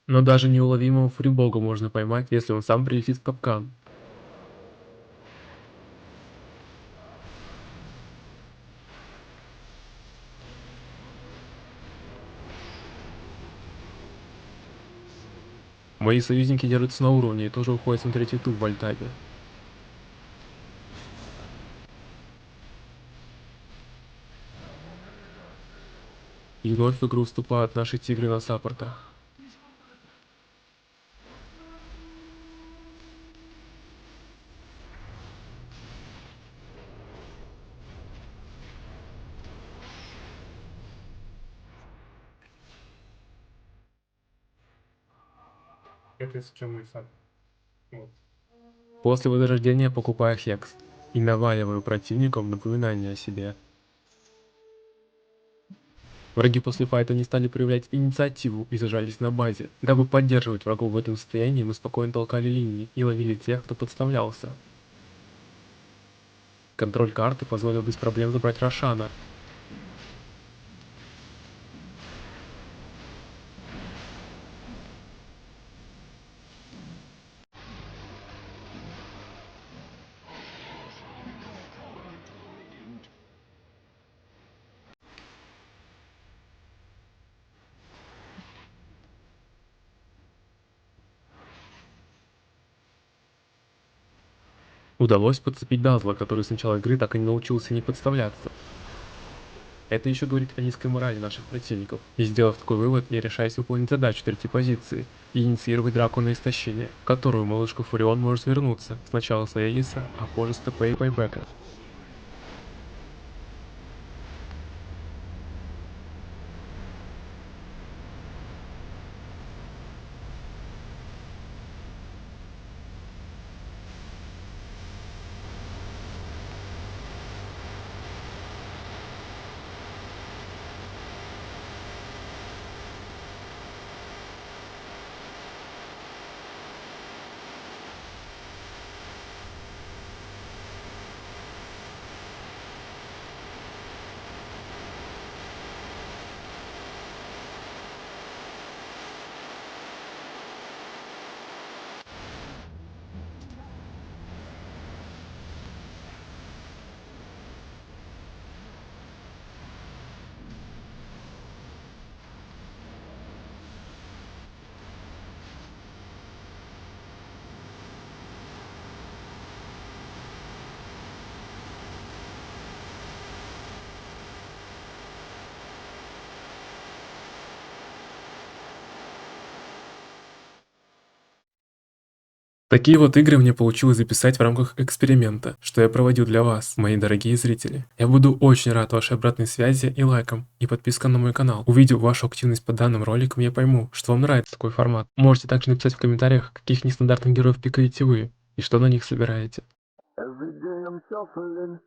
Но даже неуловимого фрибога можно поймать, если он сам прилетит в капкан. Мои союзники держатся на уровне и тоже уходят смотреть YouTube в Альтабе. И вновь в игру вступают наши тигры на саппортах. Это если что мой сад. Вот. После возрождения покупаю Хекс и наваливаю противникам напоминание о себе. Враги после файта не стали проявлять инициативу и зажались на базе. Дабы поддерживать врагов в этом состоянии, мы спокойно толкали линии и ловили тех, кто подставлялся. Контроль карты позволил без проблем забрать Рошана. Удалось подцепить Дазла, который с начала игры так и не научился не подставляться. Это еще говорит о низкой морали наших противников. И сделав такой вывод, я решаюсь выполнить задачу третьей позиции и инициировать драку на истощение, в которую малышка Фурион может вернуться сначала с Аэлиса, а позже с ТП и пайбека. Такие вот игры мне получилось записать в рамках эксперимента, что я проводил для вас, мои дорогие зрители. Я буду очень рад вашей обратной связи и лайкам, и подпискам на мой канал. Увидев вашу активность по данным роликам, я пойму, что вам нравится такой формат. Можете также написать в комментариях, каких нестандартных героев пикаете вы, и что на них собираете. Every day I'm shuffling.